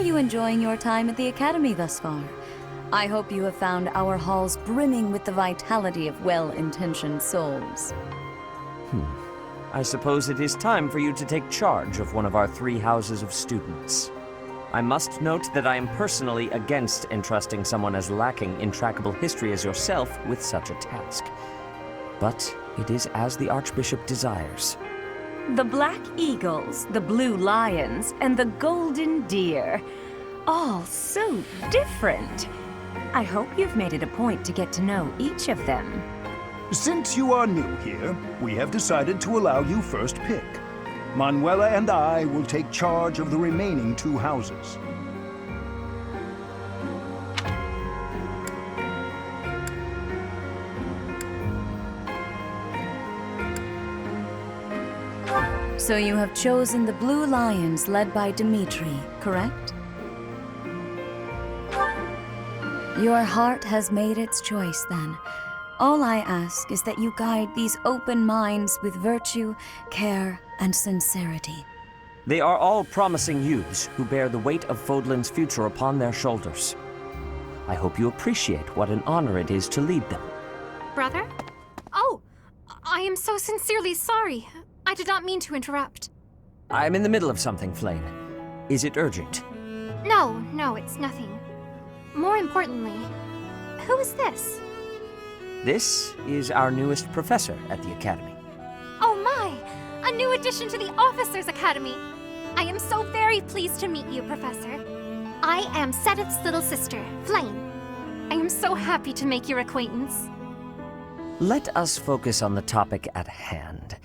are you enjoying your time at the Academy thus far? I hope you have found our halls brimming with the vitality of well-intentioned souls. I suppose it is time for you to take charge of one of our 3 houses of students. I must note that I am personally against entrusting someone as lacking in trackable history as yourself with such a task. But it is as the Archbishop desires. The Black Eagles, the Blue Lions, and the Golden Deer. All so different. I hope you've made it a point to get to know each of them. Since you are new here, we have decided to allow you first pick. Manuela and I will take charge of the remaining 2 houses. So you have chosen the Blue Lions led by Dimitri, correct? Your heart has made its choice, then. All I ask is that you guide these open minds with virtue, care, and sincerity. They are all promising youths who bear the weight of Fodlan's future upon their shoulders. I hope you appreciate what an honor it is to lead them. Brother? Oh, I am so sincerely sorry. I did not mean to interrupt. I'm in the middle of something, Flame. Is it urgent? No, it's nothing. More importantly, who is this? This is our newest professor at the Academy. Oh my! A new addition to the Officers' Academy! I am so very pleased to meet you, Professor. I am Sedith's little sister, Flame. I am so happy to make your acquaintance. Let us focus on the topic at hand.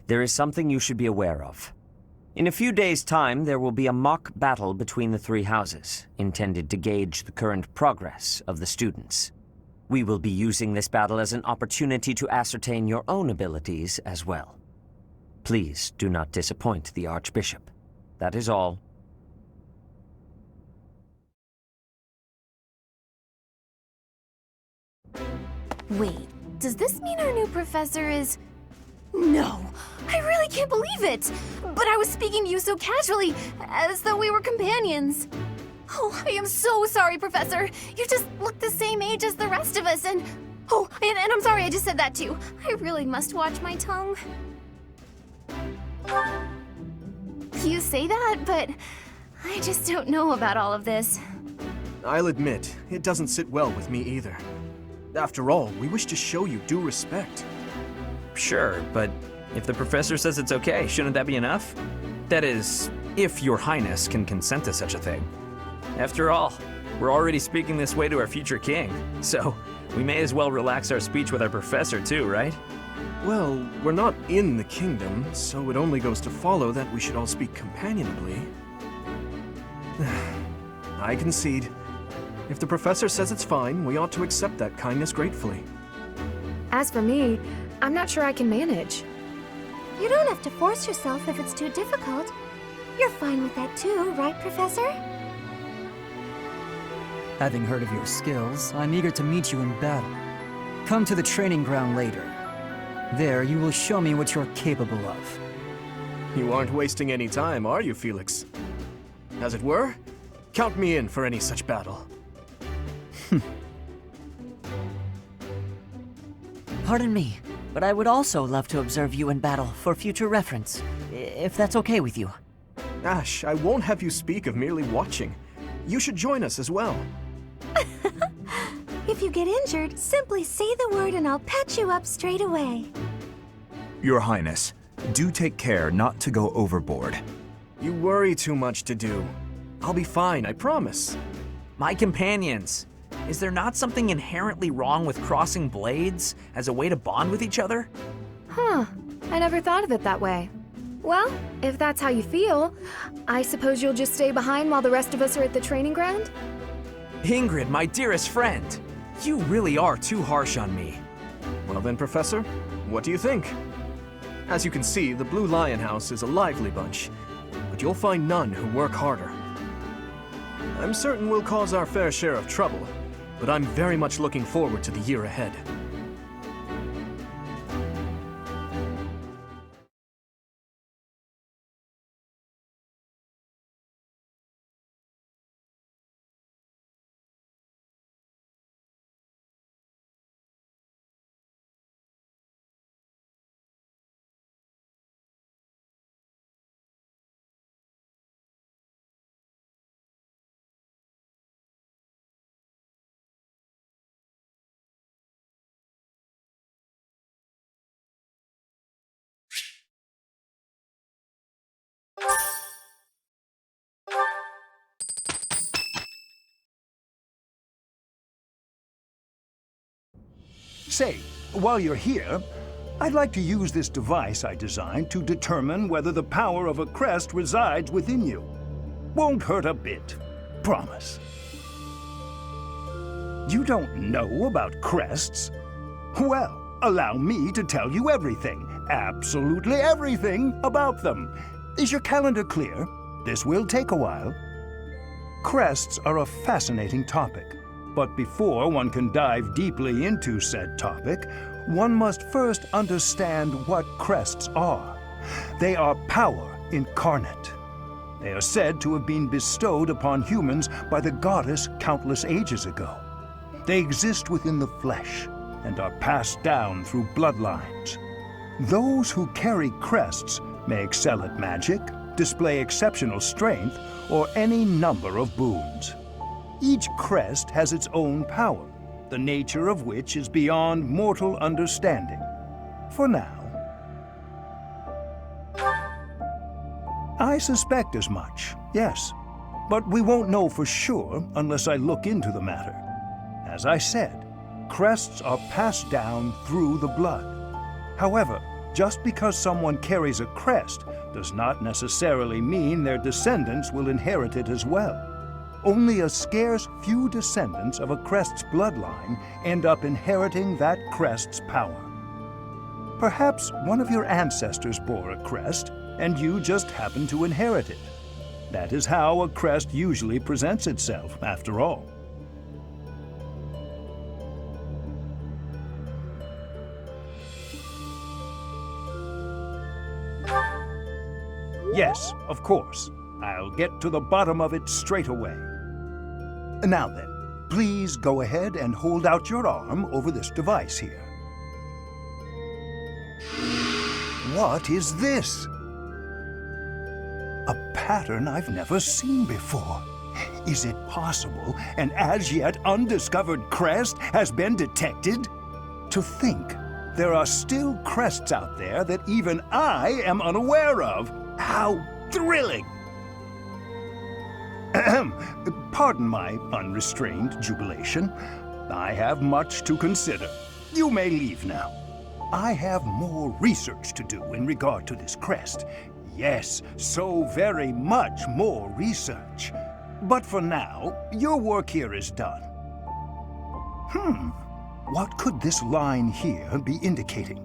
There is something you should be aware of. In a few days' time, there will be a mock battle between the 3 houses, intended to gauge the current progress of the students. We will be using this battle as an opportunity to ascertain your own abilities as well. Please do not disappoint the Archbishop. That is all. Wait, does this mean our new professor is... No, I really can't believe it! But I was speaking to you so casually, as though we were companions. Oh, I am so sorry, Professor. You just look the same age as the rest of us, and... Oh, and I'm sorry I just said that too. I really must watch my tongue. You say that, but I just don't know about all of this. I'll admit, it doesn't sit well with me either. After all, we wish to show you due respect. Sure, but if the professor says it's okay, shouldn't that be enough? That is, if your highness can consent to such a thing. After all, we're already speaking this way to our future king, so we may as well relax our speech with our professor too, right? Well, we're not in the kingdom, so it only goes to follow that we should all speak companionably. I concede. If the professor says it's fine, we ought to accept that kindness gratefully. As for me, I'm not sure I can manage. You don't have to force yourself if it's too difficult. You're fine with that too, right, Professor? Having heard of your skills, I'm eager to meet you in battle. Come to the training ground later. There, you will show me what you're capable of. You aren't wasting any time, are you, Felix? As it were, count me in for any such battle. Pardon me, but I would also love to observe you in battle for future reference, if that's okay with you. Ash, I won't have you speak of merely watching. You should join us as well. If you get injured, simply say the word and I'll patch you up straight away. Your Highness, do take care not to go overboard. You worry too much to do. I'll be fine, I promise. My companions, is there not something inherently wrong with crossing blades as a way to bond with each other? Huh, I never thought of it that way. Well, if that's how you feel, I suppose you'll just stay behind while the rest of us are at the training ground? Ingrid, my dearest friend, you really are too harsh on me. Well then, Professor, what do you think? As you can see, the Blue Lion House is a lively bunch, but you'll find none who work harder. I'm certain we'll cause our fair share of trouble, but I'm very much looking forward to the year ahead. Say, while you're here, I'd like to use this device I designed to determine whether the power of a crest resides within you. Won't hurt a bit. Promise. You don't know about crests? Well, allow me to tell you everything, absolutely everything about them. Is your calendar clear? This will take a while. Crests are a fascinating topic, but before one can dive deeply into said topic, one must first understand what crests are. They are power incarnate. They are said to have been bestowed upon humans by the goddess countless ages ago. They exist within the flesh and are passed down through bloodlines. Those who carry crests may excel at magic, display exceptional strength, or any number of boons. Each crest has its own power, the nature of which is beyond mortal understanding. For now. I suspect as much, yes. But we won't know for sure unless I look into the matter. As I said, crests are passed down through the blood. However, just because someone carries a crest does not necessarily mean their descendants will inherit it as well. Only a scarce few descendants of a crest's bloodline end up inheriting that crest's power. Perhaps one of your ancestors bore a crest, and you just happen to inherit it. That is how a crest usually presents itself, after all. Yes, of course. I'll get to the bottom of it straight away. Now then, please go ahead and hold out your arm over this device here. What is this? A pattern I've never seen before. Is it possible an as yet undiscovered crest has been detected? To think there are still crests out there that even I am unaware of. How thrilling! Pardon my unrestrained jubilation. I have much to consider. You may leave now. I have more research to do in regard to this crest. Yes, so very much more research. But for now, your work here is done. What could this line here be indicating?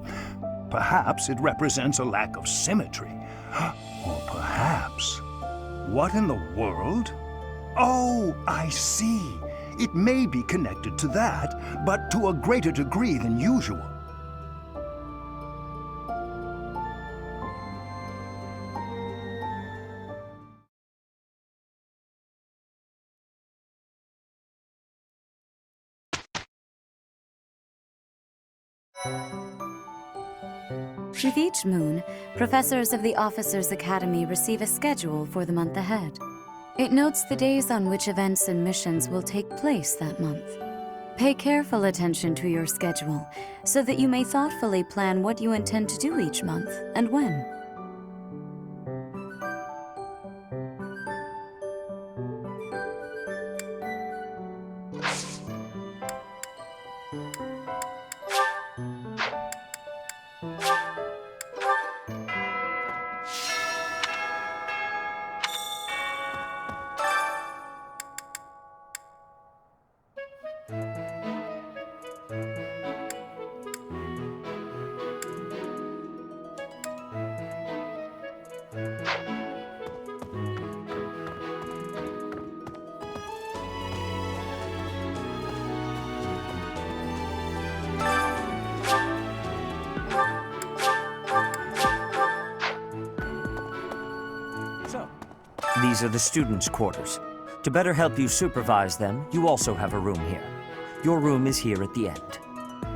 Perhaps it represents a lack of symmetry. Or perhaps... What in the world? Oh, I see. It may be connected to that, but to a greater degree than usual. With each moon, professors of the Officers' Academy receive a schedule for the month ahead. It notes the days on which events and missions will take place that month. Pay careful attention to your schedule so that you may thoughtfully plan what you intend to do each month and when. These are the students' quarters. To better help you supervise them, you also have a room here. Your room is here at the end.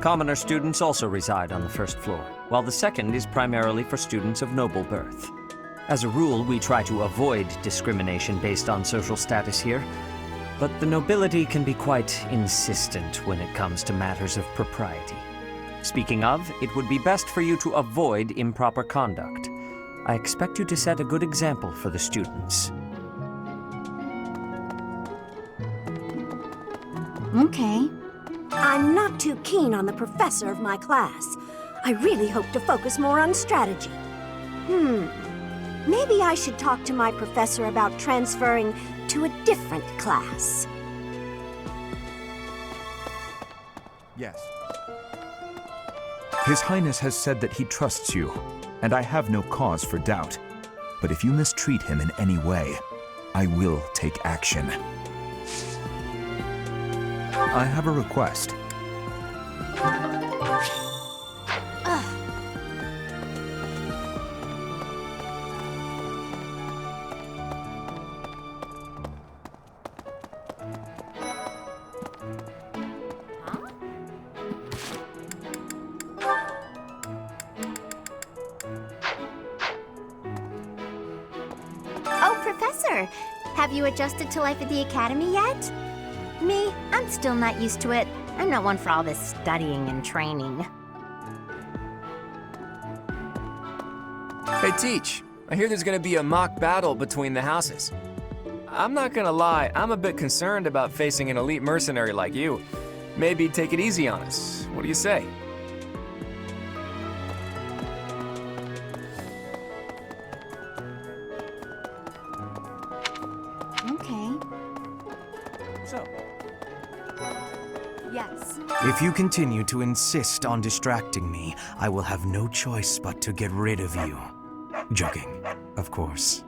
Commoner students also reside on the first floor, while the second is primarily for students of noble birth. As a rule, we try to avoid discrimination based on social status here, but the nobility can be quite insistent when it comes to matters of propriety. Speaking of, it would be best for you to avoid improper conduct. I expect you to set a good example for the students. Okay. I'm not too keen on the professor of my class. I really hope to focus more on strategy. Maybe I should talk to my professor about transferring to a different class. Yes. His Highness has said that he trusts you, and I have no cause for doubt. But if you mistreat him in any way, I will take action. I have a request. Oh, Professor! Have you adjusted to life at the Academy yet? Me, I'm still not used to it. I'm not one for all this studying and training. Hey, Teach. I hear there's gonna be a mock battle between the houses. I'm not gonna lie, I'm a bit concerned about facing an elite mercenary like you. Maybe take it easy on us. What do you say? Okay. So, Yes. If you continue to insist on distracting me, I will have no choice but to get rid of you. Joking, of course.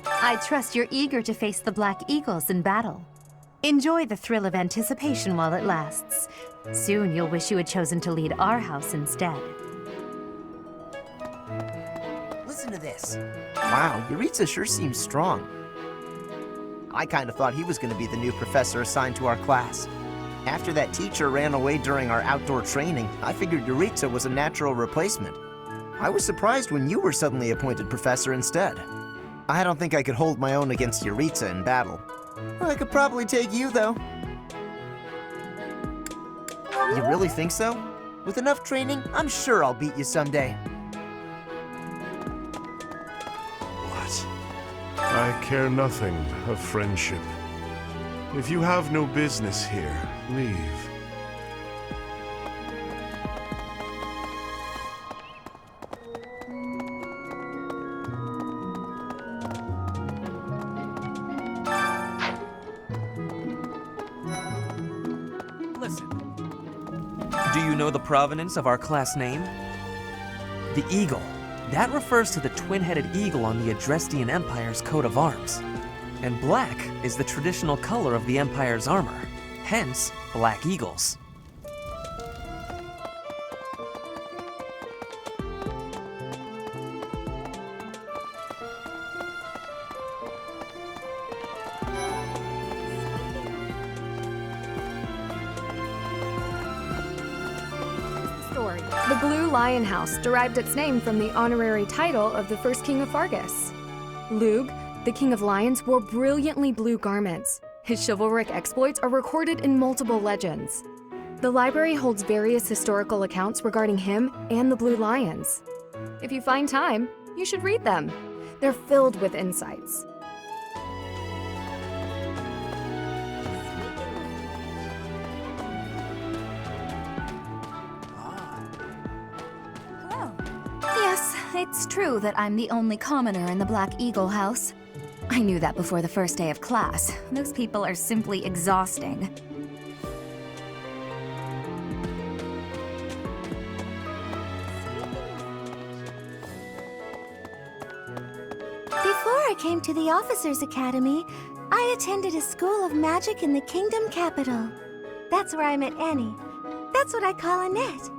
I trust you're eager to face the Black Eagles in battle. Enjoy the thrill of anticipation while it lasts. Soon you'll wish you had chosen to lead our house instead. Listen to this. Wow, Yuritsa sure seems strong. I kind of thought he was going to be the new professor assigned to our class. After that teacher ran away during our outdoor training, I figured Yuritsa was a natural replacement. I was surprised when you were suddenly appointed professor instead. I don't think I could hold my own against Yuritsa in battle. I could probably take you, though. You really think so? With enough training, I'm sure I'll beat you someday. I care nothing of friendship. If you have no business here, leave. Listen. Do you know the provenance of our class name? The eagle. That refers to the twin-headed eagle on the Adrestian Empire's coat of arms. And black is the traditional color of the Empire's armor, hence Black Eagles. Story. The Blue Lion House derived its name from the honorary title of the first king of Fargus. Lug, the king of lions, wore brilliantly blue garments. His chivalric exploits are recorded in multiple legends. The library holds various historical accounts regarding him and the Blue Lions. If you find time, you should read them. They're filled with insights. Yes, it's true that I'm the only commoner in the Black Eagle house. I knew that before the first day of class. Those people are simply exhausting. Before I came to the Officers' Academy, I attended a school of magic in the Kingdom capital. That's where I met Annie. That's what I call Annette.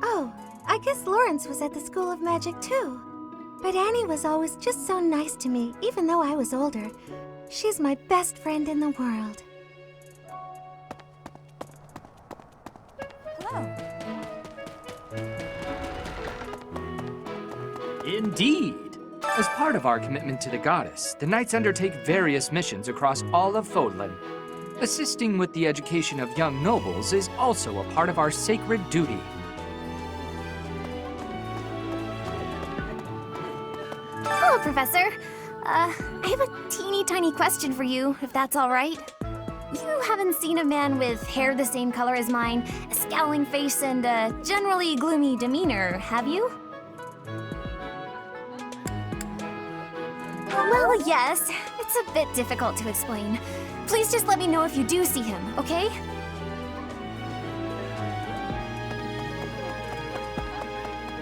Oh, I guess Lawrence was at the School of Magic too. But Annie was always just so nice to me, even though I was older. She's my best friend in the world. Indeed. As part of our commitment to the goddess, the Knights undertake various missions across all of Fodlan. Assisting with the education of young nobles is also a part of our sacred duty. Hello, Professor. I have a teeny tiny question for you, if that's all right. You haven't seen a man with hair the same color as mine, a scowling face, and a generally gloomy demeanor, have you? Well, yes. It's a bit difficult to explain. Please just let me know if you do see him, okay?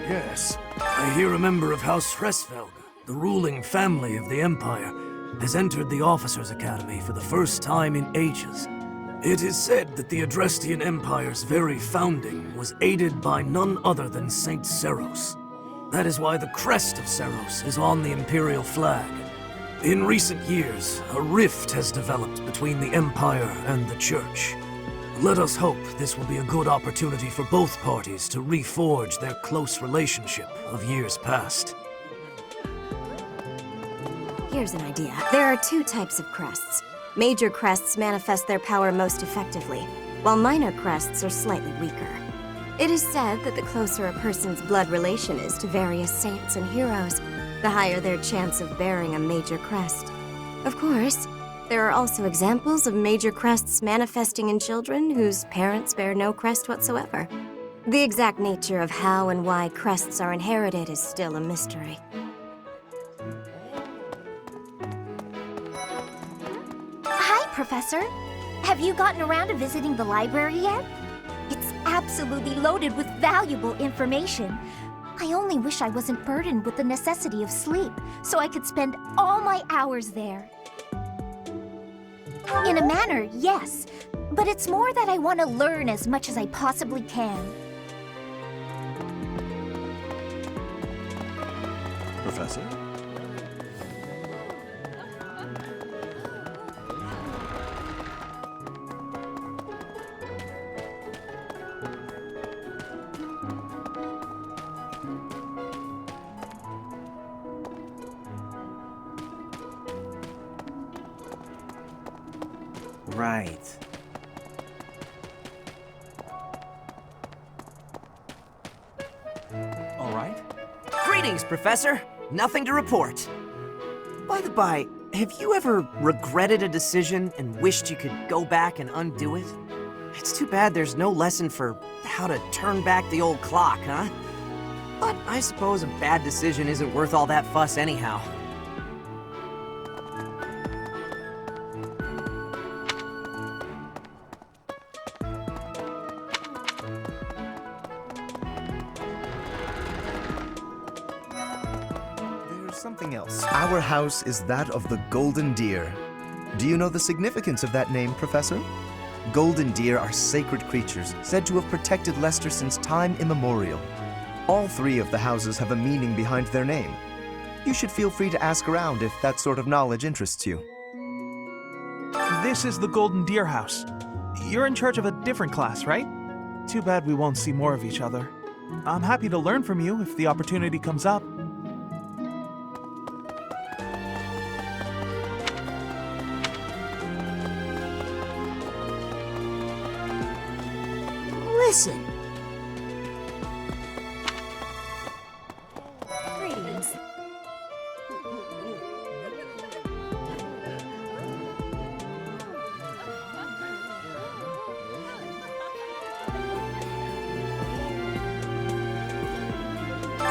Yes. I hear a member of House Hresvelg, the ruling family of the Empire, has entered the Officers' Academy for the first time in ages. It is said that the Adrestian Empire's very founding was aided by none other than Saint Seros. That is why the crest of Seros is on the Imperial flag. In recent years, a rift has developed between the Empire and the Church. Let us hope this will be a good opportunity for both parties to reforge their close relationship of years past. Here's an idea. There are two types of crests. Major crests manifest their power most effectively, while minor crests are slightly weaker. It is said that the closer a person's blood relation is to various saints and heroes, the higher their chance of bearing a major crest. Of course, there are also examples of major crests manifesting in children whose parents bear no crest whatsoever. The exact nature of how and why crests are inherited is still a mystery. Hi, Professor. Have you gotten around to visiting the library yet? It's absolutely loaded with valuable information. I only wish I wasn't burdened with the necessity of sleep, so I could spend all my hours there. In a manner, yes, but it's more that I want to learn as much as I possibly can. Professor? Right. All right. Greetings, Professor. Nothing to report. By the by, have you ever regretted a decision and wished you could go back and undo it? It's too bad there's no lesson for how to turn back the old clock, huh? But I suppose a bad decision isn't worth all that fuss anyhow. Something else. Our house is that of the Golden Deer. Do you know the significance of that name, Professor? Golden deer are sacred creatures, said to have protected Leicester since time immemorial. All three of the houses have a meaning behind their name. You should feel free to ask around if that sort of knowledge interests you. This is the Golden Deer House. You're in charge of a different class, right? Too bad we won't see more of each other. I'm happy to learn from you if the opportunity comes up. Listen. Greetings.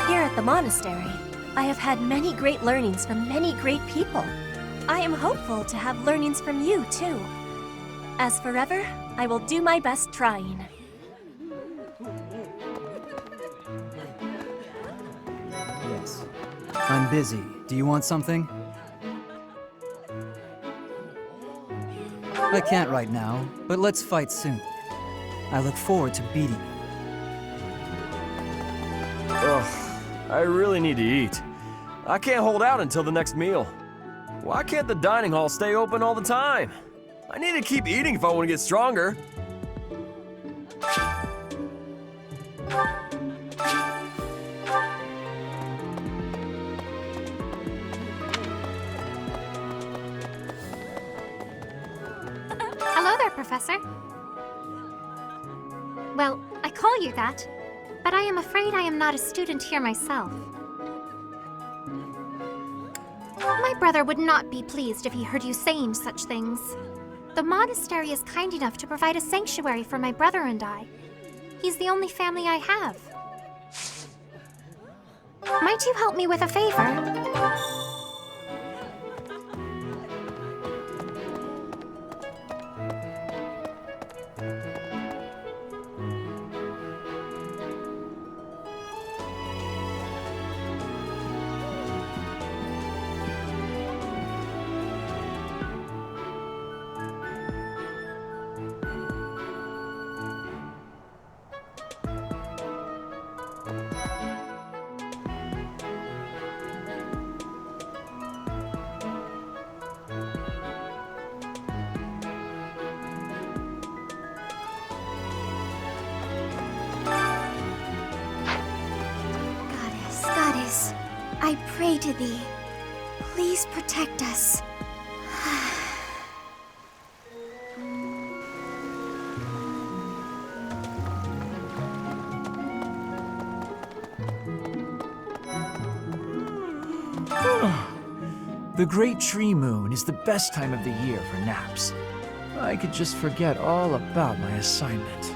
Here at the monastery, I have had many great learnings from many great people. I am hopeful to have learnings from you, too. As forever, I will do my best trying. Yes. I'm busy. Do you want something? I can't right now, but let's fight soon. I look forward to beating you. Ugh, I really need to eat. I can't hold out until the next meal. Why can't the dining hall stay open all the time? I need to keep eating if I want to get stronger. Hello there, Professor. Well, I call you that, but I am afraid I am not a student here myself. My brother would not be pleased if he heard you saying such things. The monastery is kind enough to provide a sanctuary for my brother and I. He's the only family I have. Might you help me with a favor? Goddess, I pray to thee. Please protect us. The Great Tree Moon is the best time of the year for naps. I could just forget all about my assignment.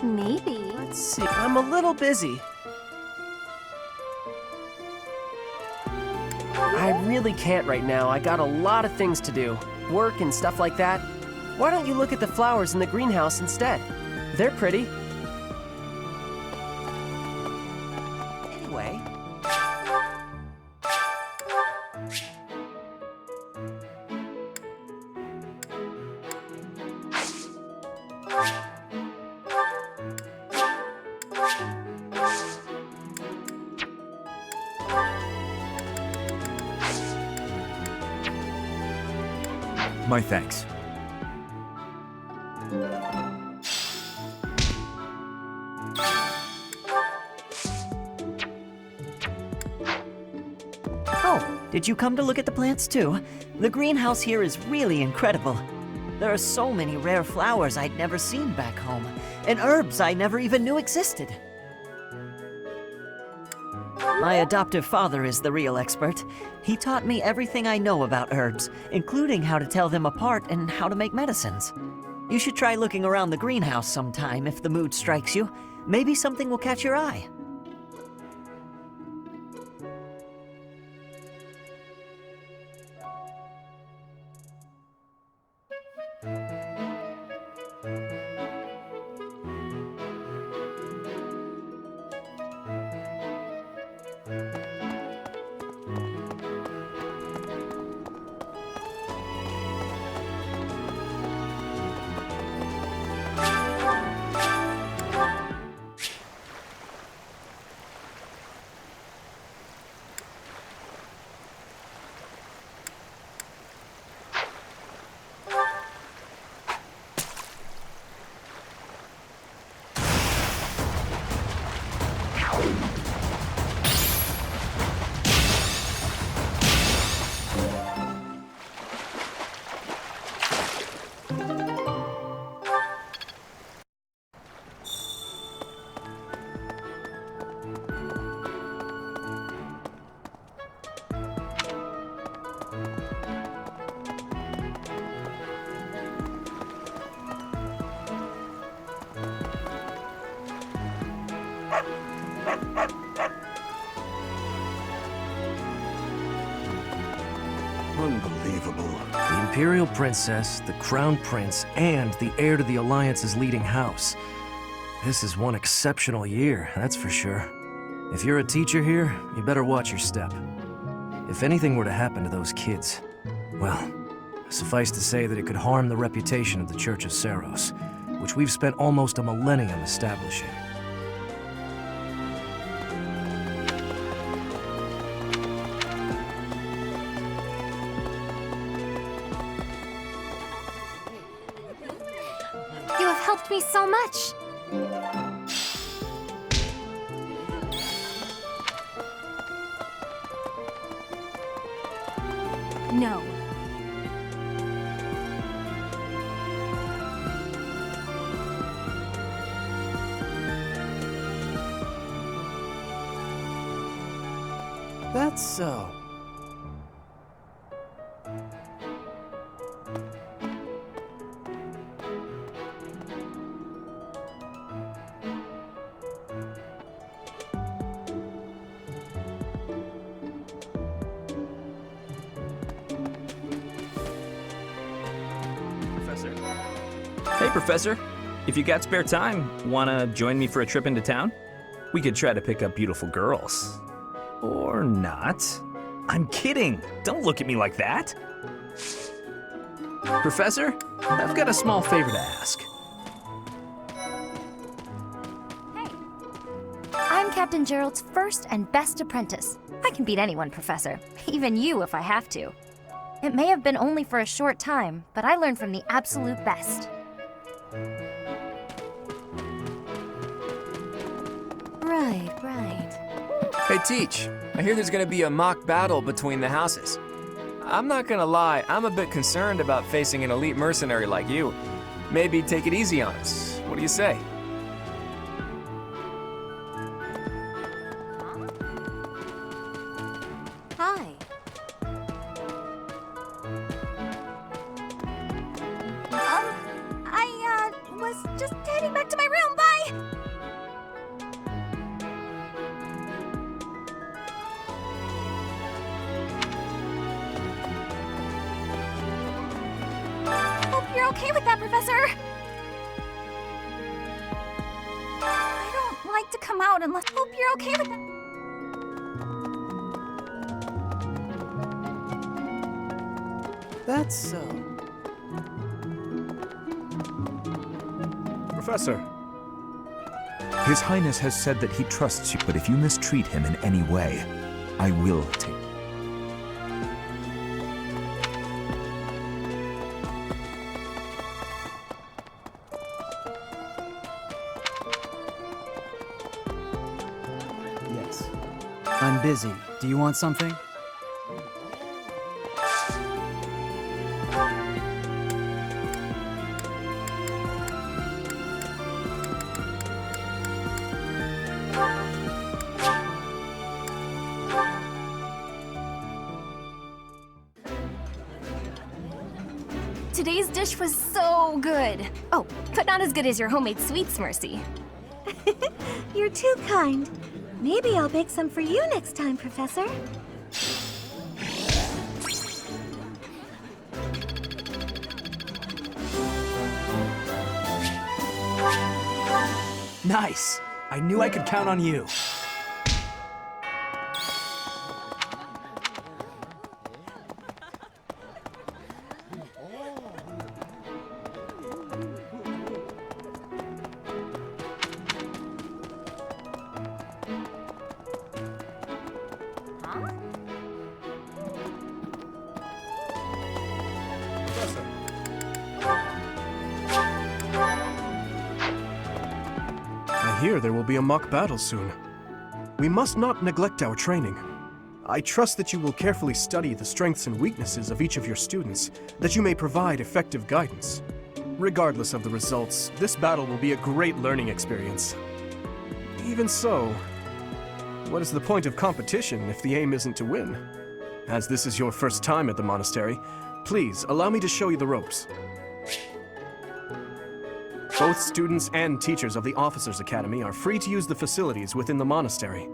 Maybe. Let's see, I'm a little busy. I really can't right now. I got a lot of things to do. Work and stuff like that. Why don't you look at the flowers in the greenhouse instead? They're pretty. Anyway. My thanks. Oh, did you come to look at the plants too? The greenhouse here is really incredible. There are so many rare flowers I'd never seen back home, and herbs I never even knew existed. My adoptive father is the real expert. He taught me everything I know about herbs, including how to tell them apart and how to make medicines. You should try looking around the greenhouse sometime if the mood strikes you. Maybe something will catch your eye. Unbelievable. The Imperial Princess, the Crown Prince, and the heir to the Alliance's leading house. This is one exceptional year, that's for sure. If you're a teacher here, you better watch your step. If anything were to happen to those kids, well, suffice to say that it could harm the reputation of the Church of Seiros, which we've spent almost a millennium establishing. You have helped me so much. No. That's so. Professor? Hey, Professor. If you got spare time, wanna join me for a trip into town? We could try to pick up beautiful girls. Or not. I'm kidding. Don't look at me like that. Professor, I've got a small favor to ask. I'm Captain Gerald's first and best apprentice. I can beat anyone, Professor. Even you if I have to. It may have been only for a short time, but I learned from the absolute best. Right. Hey, Teach. I hear there's gonna be a mock battle between the houses. I'm not gonna lie, I'm a bit concerned about facing an elite mercenary like you. Maybe take it easy on us. What do you say? Hi. I was just heading back to my room. Bye! Hope you're okay with that, Professor. I don't like to come out unless. Hope you're okay with that. That's so. Professor. His Highness has said that he trusts you, but if you mistreat him in any way, I will take... Yes. I'm busy. Do you want something? Today's dish was so good. Oh, but not as good as your homemade sweets, Mercy. You're too kind. Maybe I'll bake some for you next time, Professor. Nice. I knew I could count on you. I hear there will be a mock battle soon. We must not neglect our training. I trust that you will carefully study the strengths and weaknesses of each of your students, that you may provide effective guidance. Regardless of the results, this battle will be a great learning experience. Even so, what is the point of competition if the aim isn't to win? As this is your first time at the monastery, please allow me to show you the ropes. Both students and teachers of the Officers' Academy are free to use the facilities within the monastery.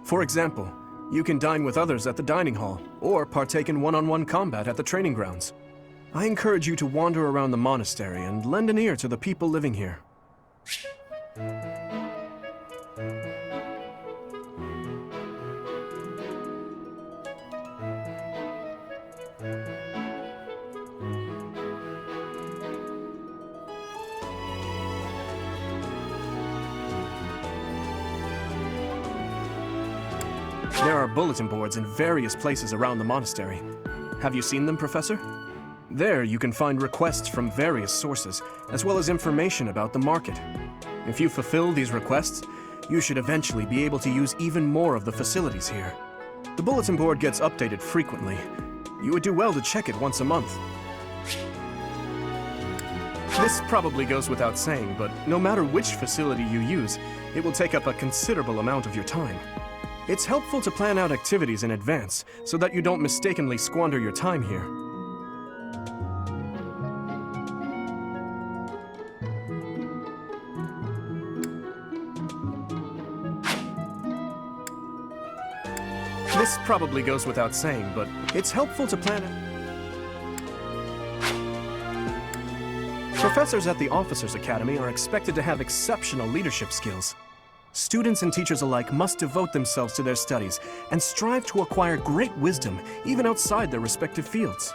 For example, you can dine with others at the dining hall, or partake in one-on-one combat at the training grounds. I encourage you to wander around the monastery and lend an ear to the people living here. There are bulletin boards in various places around the monastery. Have you seen them, Professor? There you can find requests from various sources, as well as information about the market. If you fulfill these requests, you should eventually be able to use even more of the facilities here. The bulletin board gets updated frequently. You would do well to check it once a month. This probably goes without saying, but no matter which facility you use, it will take up a considerable amount of your time. It's helpful to plan out activities in advance so that you don't mistakenly squander your time here. This probably goes without saying, but it's helpful to plan it. Professors at the Officers' Academy are expected to have exceptional leadership skills. Students and teachers alike must devote themselves to their studies and strive to acquire great wisdom even outside their respective fields.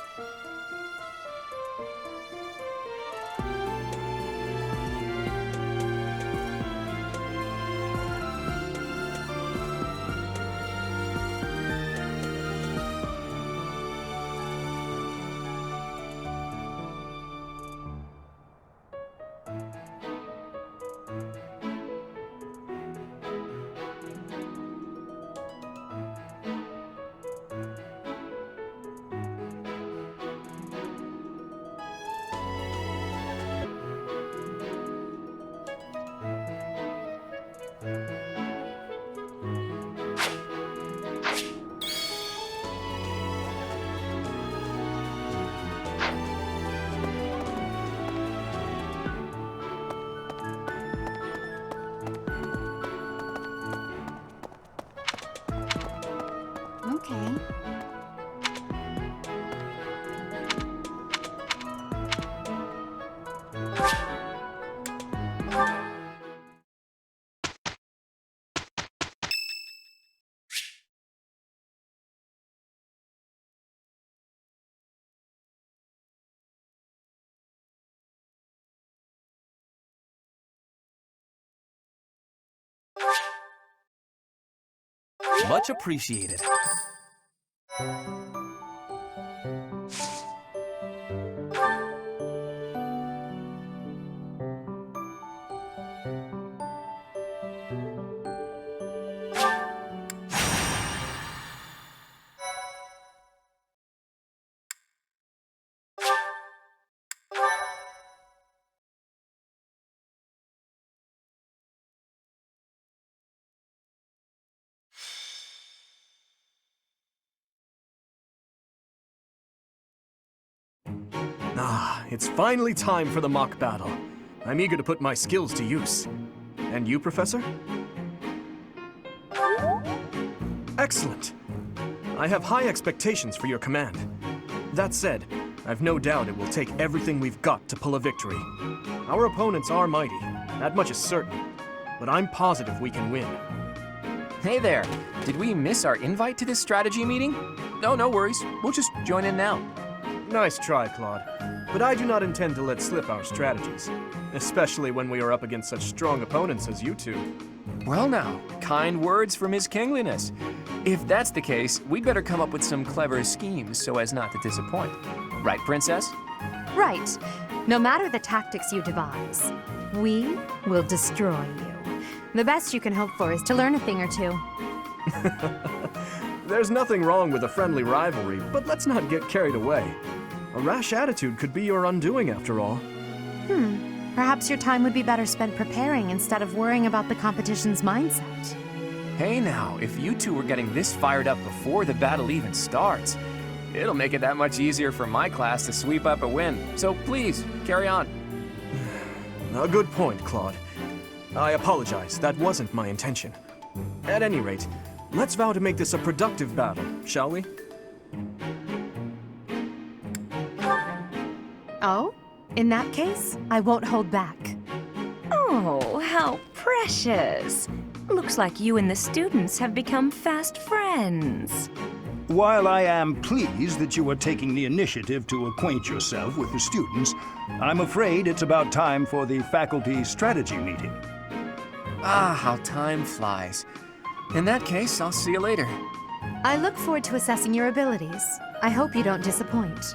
Okay. Much appreciated. Ah, it's finally time for the mock battle. I'm eager to put my skills to use. And you, Professor? Excellent. I have high expectations for your command. That said, I've no doubt it will take everything we've got to pull a victory. Our opponents are mighty, that much is certain. But I'm positive we can win. Hey there, did we miss our invite to this strategy meeting? No, no worries. We'll just join in now. Nice try, Claude. But I do not intend to let slip our strategies, especially when we are up against such strong opponents as you two. Well now, kind words from His Kingliness. If that's the case, we'd better come up with some clever schemes so as not to disappoint. Right, Princess? Right. No matter the tactics you devise, we will destroy you. The best you can hope for is to learn a thing or two. There's nothing wrong with a friendly rivalry, but let's not get carried away. A rash attitude could be your undoing after all. Perhaps your time would be better spent preparing instead of worrying about the competition's mindset. Hey now, if you two were getting this fired up before the battle even starts, it'll make it that much easier for my class to sweep up a win. So please, carry on. A good point, Claude. I apologize, that wasn't my intention. At any rate, let's vow to make this a productive battle, shall we? Oh? In that case, I won't hold back. Oh, how precious. Looks like you and the students have become fast friends. While I am pleased that you are taking the initiative to acquaint yourself with the students, I'm afraid it's about time for the faculty strategy meeting. Ah, how time flies. In that case, I'll see you later. I look forward to assessing your abilities. I hope you don't disappoint.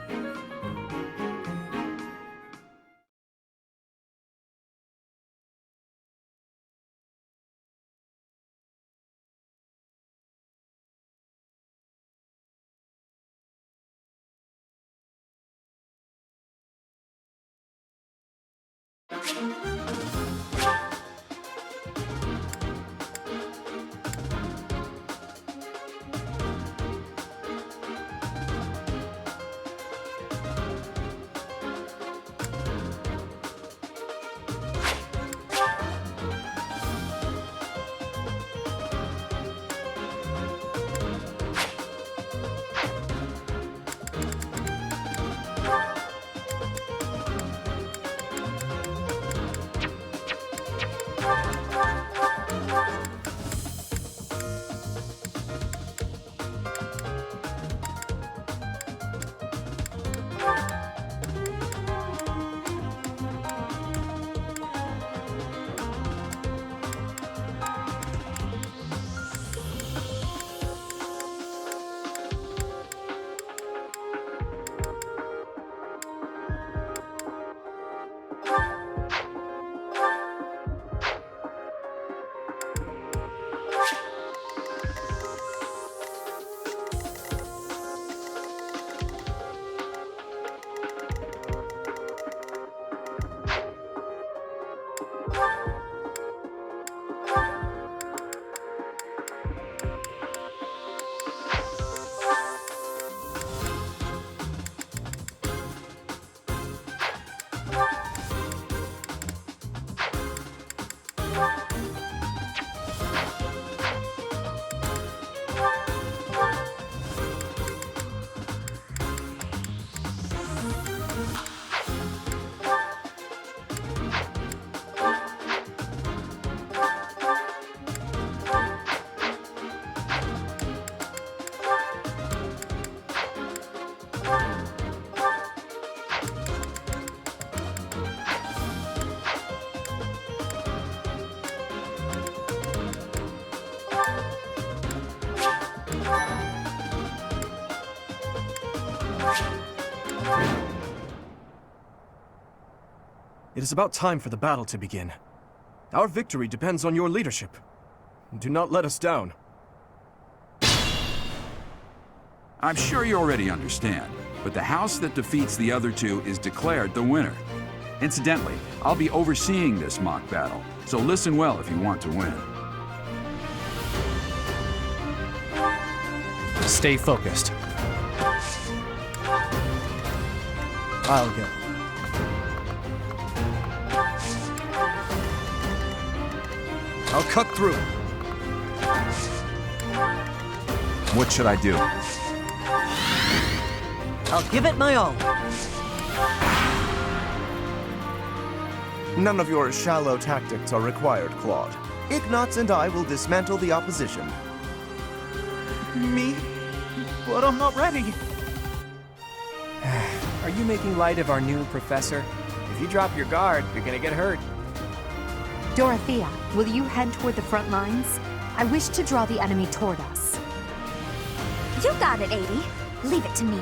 It is about time for the battle to begin. Our victory depends on your leadership. Do not let us down. I'm sure you already understand, but the house that defeats the other two is declared the winner. Incidentally, I'll be overseeing this mock battle, so listen well if you want to win. Stay focused. I'll go. I'll cut through. What should I do? I'll give it my all. None of your shallow tactics are required, Claude. Ignatz and I will dismantle the opposition. Me? But I'm not ready. Are you making light of our new professor? If you drop your guard, you're gonna get hurt. Dorothea, will you head toward the front lines? I wish to draw the enemy toward us. You got it, 80. Leave it to me.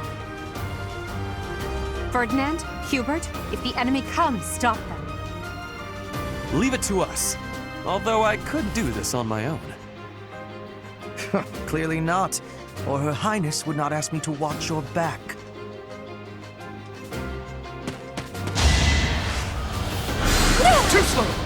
Ferdinand, Hubert, if the enemy comes, stop them. Leave it to us. Although I could do this on my own. Clearly not, or Her Highness would not ask me to watch your back. Too slow!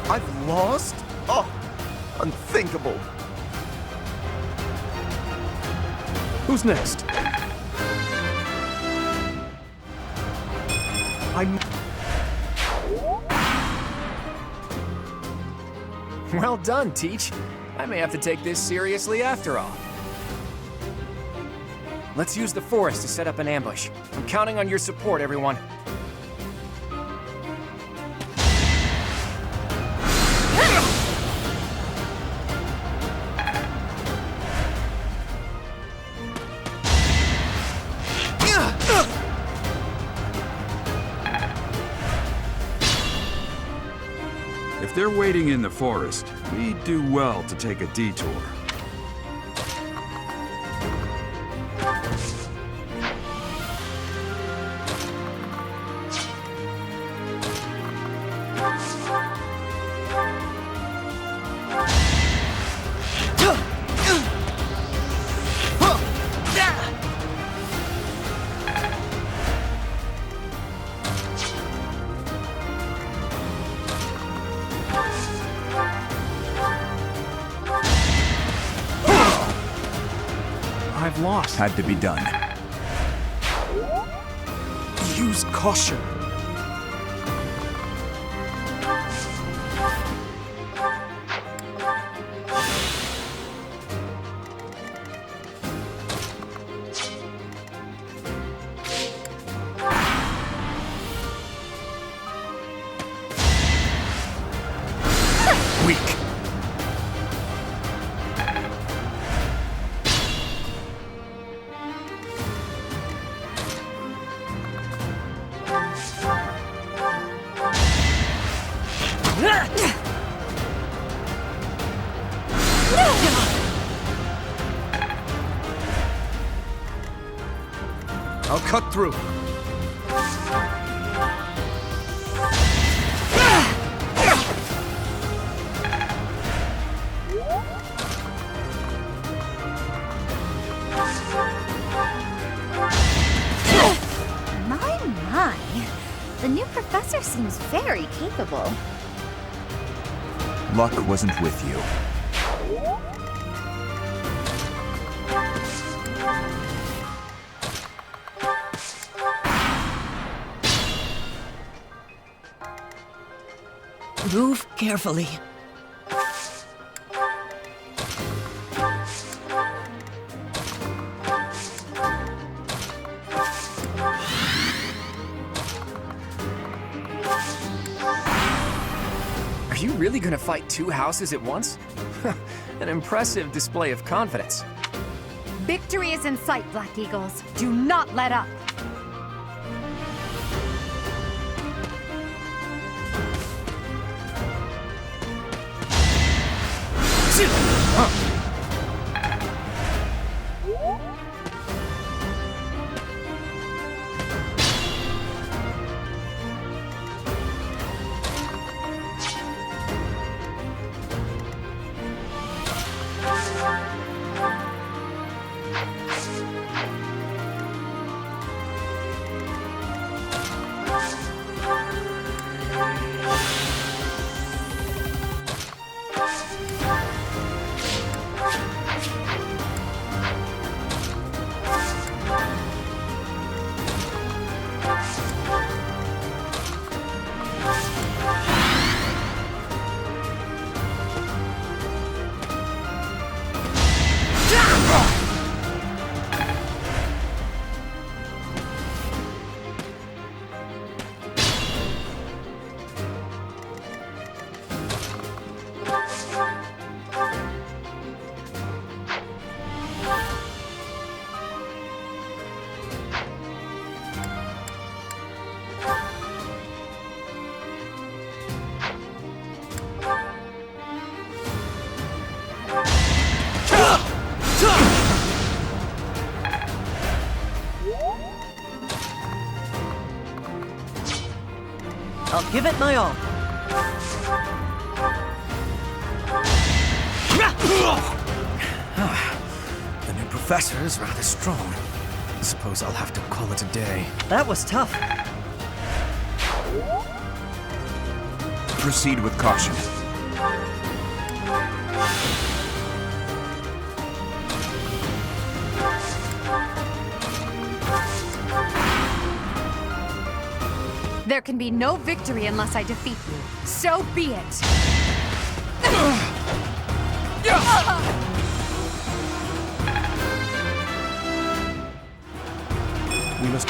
I've lost? Oh, unthinkable. Who's next? Well done, Teach. I may have to take this seriously after all. Let's use the forest to set up an ambush. I'm counting on your support, everyone. If they're waiting in the forest, we'd do well to take a detour. I've lost. Had to be done. Use caution. Weak. I'll cut through. My. The new professor seems very capable. Luck wasn't with you. Move carefully. Are you really gonna fight two houses at once? An impressive display of confidence. Victory is in sight, Black Eagles. Do not let up. I'll give it my all. The new professor is rather strong. Suppose I'll have to call it a day. That was tough. Proceed with caution. There can be no victory unless I defeat you. So be it. We must...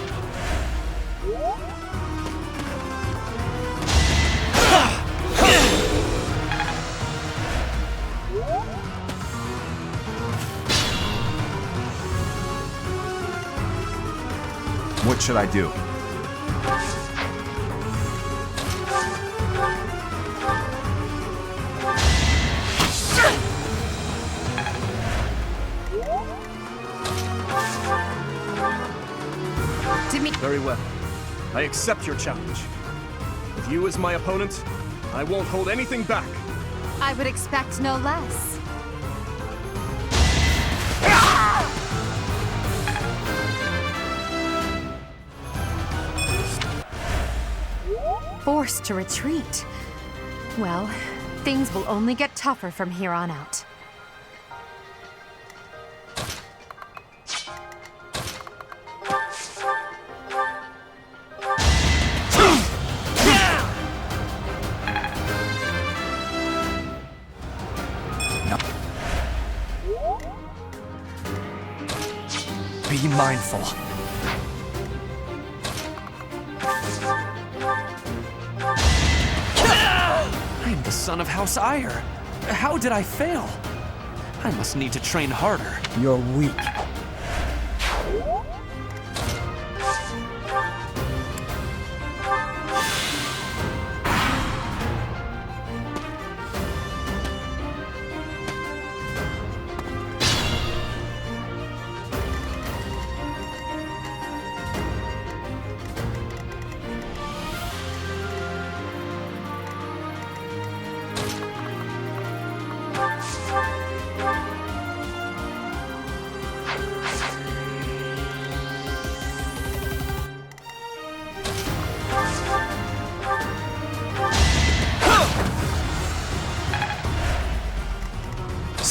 What should I do? Very well. I accept your challenge. With you as my opponent, I won't hold anything back. I would expect no less. Forced to retreat. Well, things will only get tougher from here on out. Be mindful. I'm the son of House Ire. How did I fail? I must need to train harder. You're weak.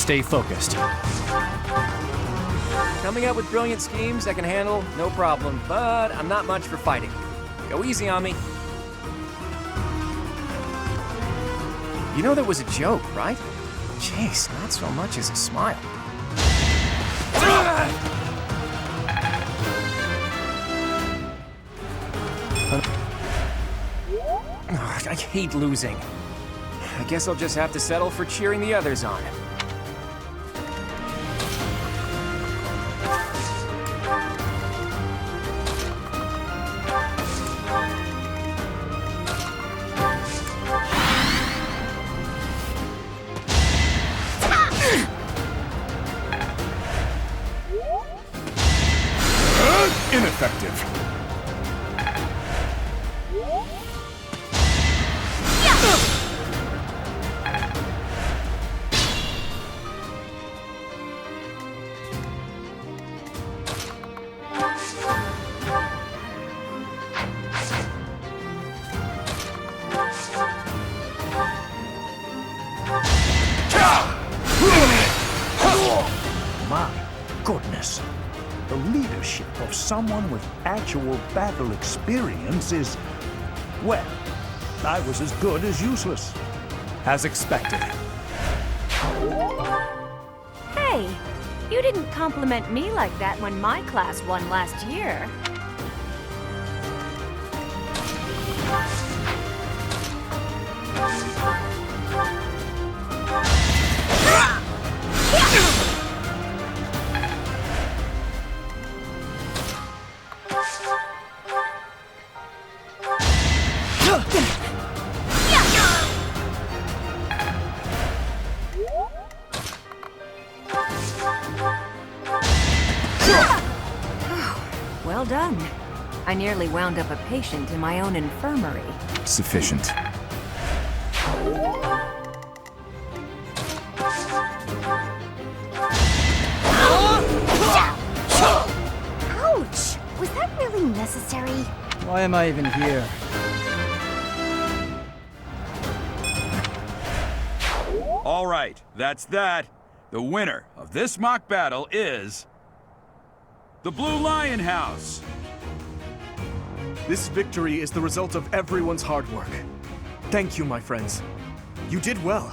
stay focused. Coming up with brilliant schemes I can handle, no problem, but I'm not much for fighting. Go easy on me. You know that was a joke, right? Jeez, not so much as a smile. Ugh, I hate losing. I guess I'll just have to settle for cheering the others on. Ineffective. My goodness. The leadership of someone with actual battle experience is, well, I was as good as useless. As expected. Hey, you didn't compliment me like that when my class won last year. Well done. I nearly wound up a patient in my own infirmary. Sufficient. Ouch! Was that really necessary? Why am I even here? All right, that's that. The winner of this mock battle is the Blue Lion House. This victory is the result of everyone's hard work. Thank you, my friends. You did well.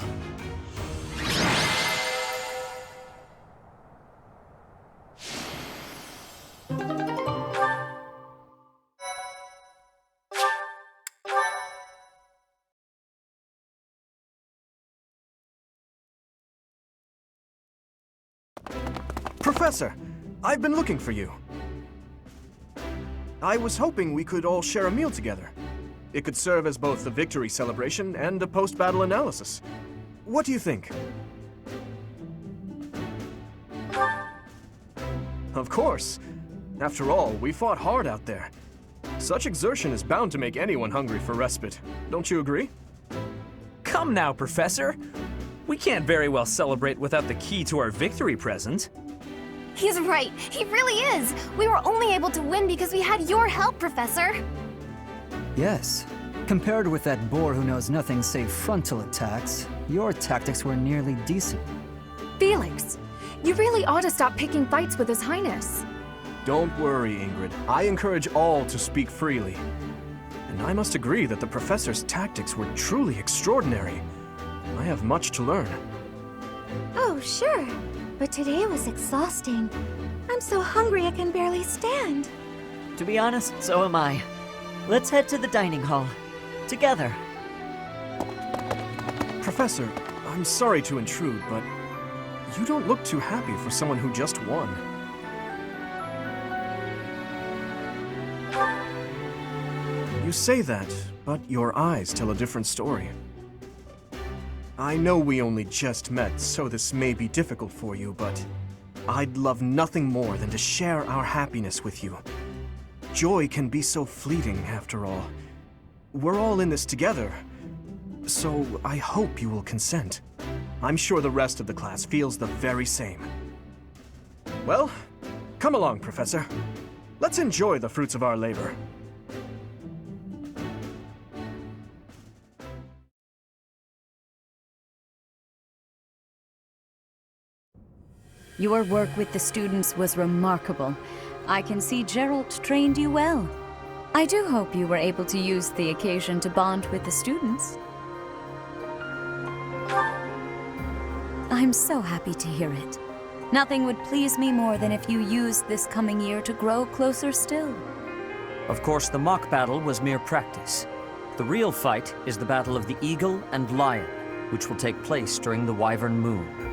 Professor, I've been looking for you. I was hoping we could all share a meal together. It could serve as both a victory celebration and a post-battle analysis. What do you think? Of course. After all, we fought hard out there. Such exertion is bound to make anyone hungry for respite. Don't you agree? Come now, Professor. We can't very well celebrate without the key to our victory present. He's right. He really is. We were only able to win because we had your help, Professor. Yes. Compared with that boar who knows nothing save frontal attacks, your tactics were nearly decent. Felix, you really ought to stop picking fights with His Highness. Don't worry, Ingrid. I encourage all to speak freely. And I must agree that the Professor's tactics were truly extraordinary. I have much to learn. Oh, sure. But today was exhausting. I'm so hungry I can barely stand. To be honest, so am I. Let's head to the dining hall. Together. Professor, I'm sorry to intrude, but you don't look too happy for someone who just won. You say that, but your eyes tell a different story. I know we only just met, so this may be difficult for you, but I'd love nothing more than to share our happiness with you. Joy can be so fleeting, after all. We're all in this together, so I hope you will consent. I'm sure the rest of the class feels the very same. Well, come along, Professor. Let's enjoy the fruits of our labor. Your work with the students was remarkable. I can see Geralt trained you well. I do hope you were able to use the occasion to bond with the students. I'm so happy to hear it. Nothing would please me more than if you used this coming year to grow closer still. Of course, the mock battle was mere practice. The real fight is the Battle of the Eagle and Lion, which will take place during the Wyvern Moon.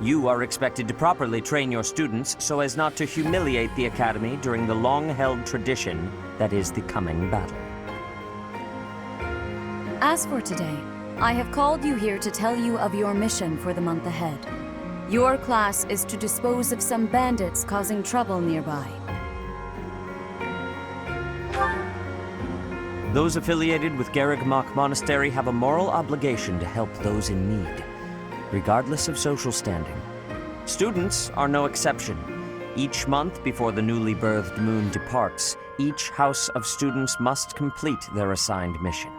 You are expected to properly train your students so as not to humiliate the Academy during the long-held tradition that is the coming battle. As for today, I have called you here to tell you of your mission for the month ahead. Your class is to dispose of some bandits causing trouble nearby. Those affiliated with Garreg-Mach Monastery have a moral obligation to help those in need, regardless of social standing. Students are no exception. Each month before the newly birthed moon departs, each house of students must complete their assigned mission.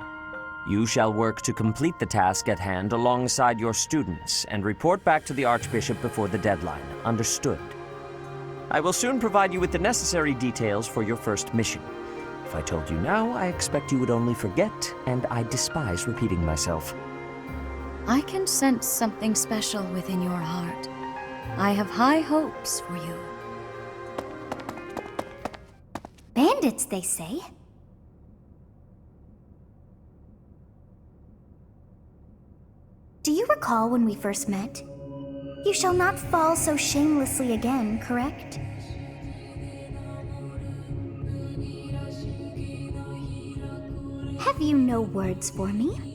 You shall work to complete the task at hand alongside your students and report back to the Archbishop before the deadline. Understood? I will soon provide you with the necessary details for your first mission. If I told you now, I expect you would only forget, and I despise repeating myself. I can sense something special within your heart. I have high hopes for you. Bandits, they say. Do you recall when we first met? You shall not fall so shamelessly again, correct? Have you no words for me?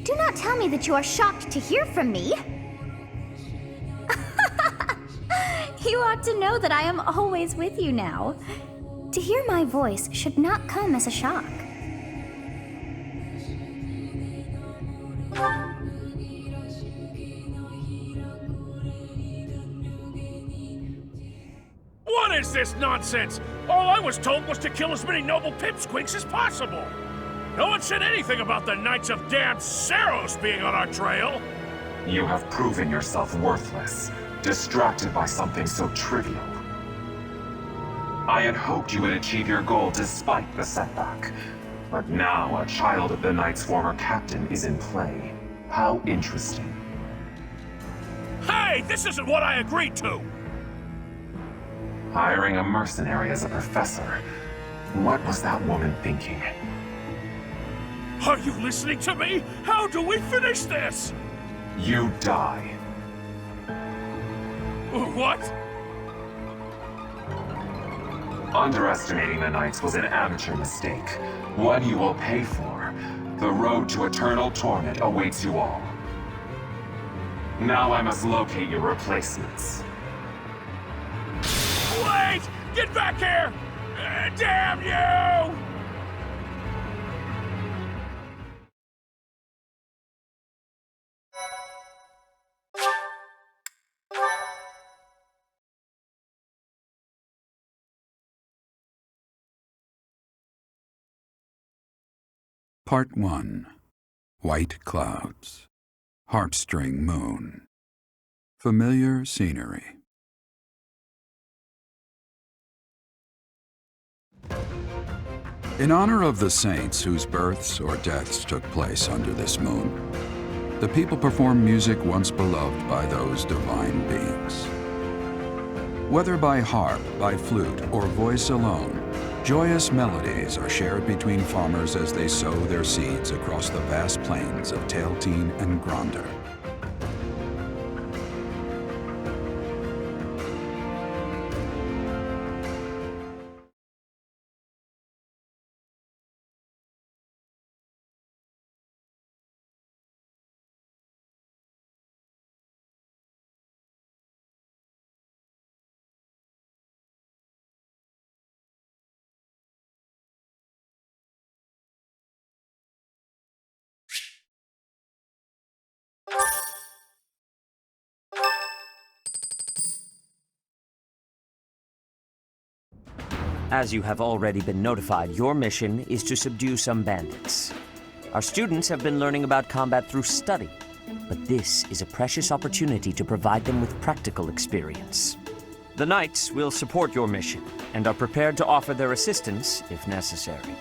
Do not tell me that you are shocked to hear from me. You ought to know that I am always with you now. To hear my voice should not come as a shock. What is this nonsense? All I was told was to kill as many noble pipsqueaks as possible. No one said anything about the Knights of Damned Saros being on our trail. You have proven yourself worthless, distracted by something so trivial. I had hoped you would achieve your goal despite the setback. But now a child of the Knight's former captain is in play. How interesting. Hey, this isn't what I agreed to! Hiring a mercenary as a professor. What was that woman thinking? Are you listening to me? How do we finish this? You die. What? Underestimating the Knights was an amateur mistake. One you will pay for. The road to eternal torment awaits you all. Now I must locate your replacements. Wait! Get back here! Damn you! Part 1. White Clouds. Harpstring Moon. Familiar scenery. In honor of the saints whose births or deaths took place under this moon, the people perform music once beloved by those divine beings. Whether by harp, by flute, or voice alone, joyous melodies are shared between farmers as they sow their seeds across the vast plains of Tailteen and Gronder. As you have already been notified, your mission is to subdue some bandits. Our students have been learning about combat through study, but this is a precious opportunity to provide them with practical experience. The Knights will support your mission and are prepared to offer their assistance if necessary.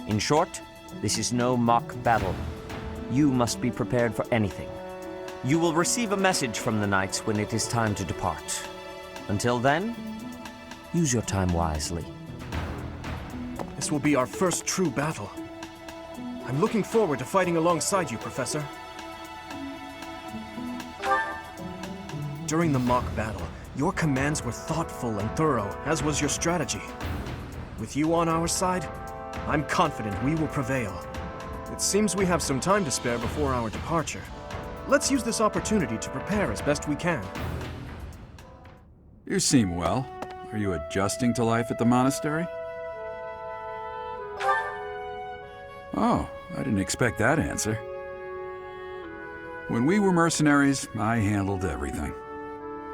In short, this is no mock battle. You must be prepared for anything. You will receive a message from the Knights when it is time to depart. Until then, use your time wisely. This will be our first true battle. I'm looking forward to fighting alongside you, Professor. During the mock battle, your commands were thoughtful and thorough, as was your strategy. With you on our side, I'm confident we will prevail. It seems we have some time to spare before our departure. Let's use this opportunity to prepare as best we can. You seem well. Are you adjusting to life at the monastery? Oh, I didn't expect that answer. When we were mercenaries, I handled everything.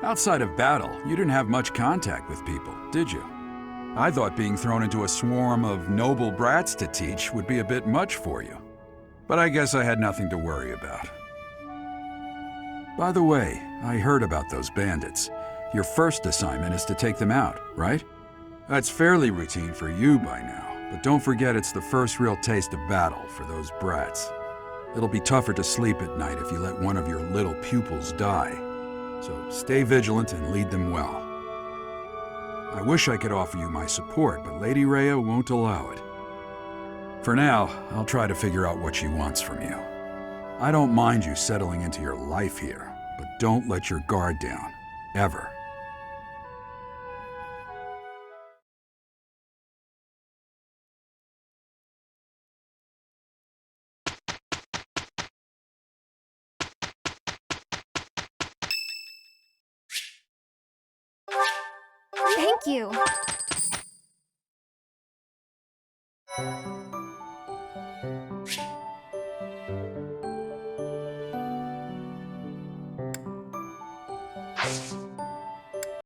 Outside of battle, you didn't have much contact with people, did you? I thought being thrown into a swarm of noble brats to teach would be a bit much for you. But I guess I had nothing to worry about. By the way, I heard about those bandits. Your first assignment is to take them out, right? That's fairly routine for you by now. But don't forget it's the first real taste of battle for those brats. It'll be tougher to sleep at night if you let one of your little pupils die. So stay vigilant and lead them well. I wish I could offer you my support, but Lady Rhea won't allow it. For now, I'll try to figure out what she wants from you. I don't mind you settling into your life here, but don't let your guard down, ever. Thank you.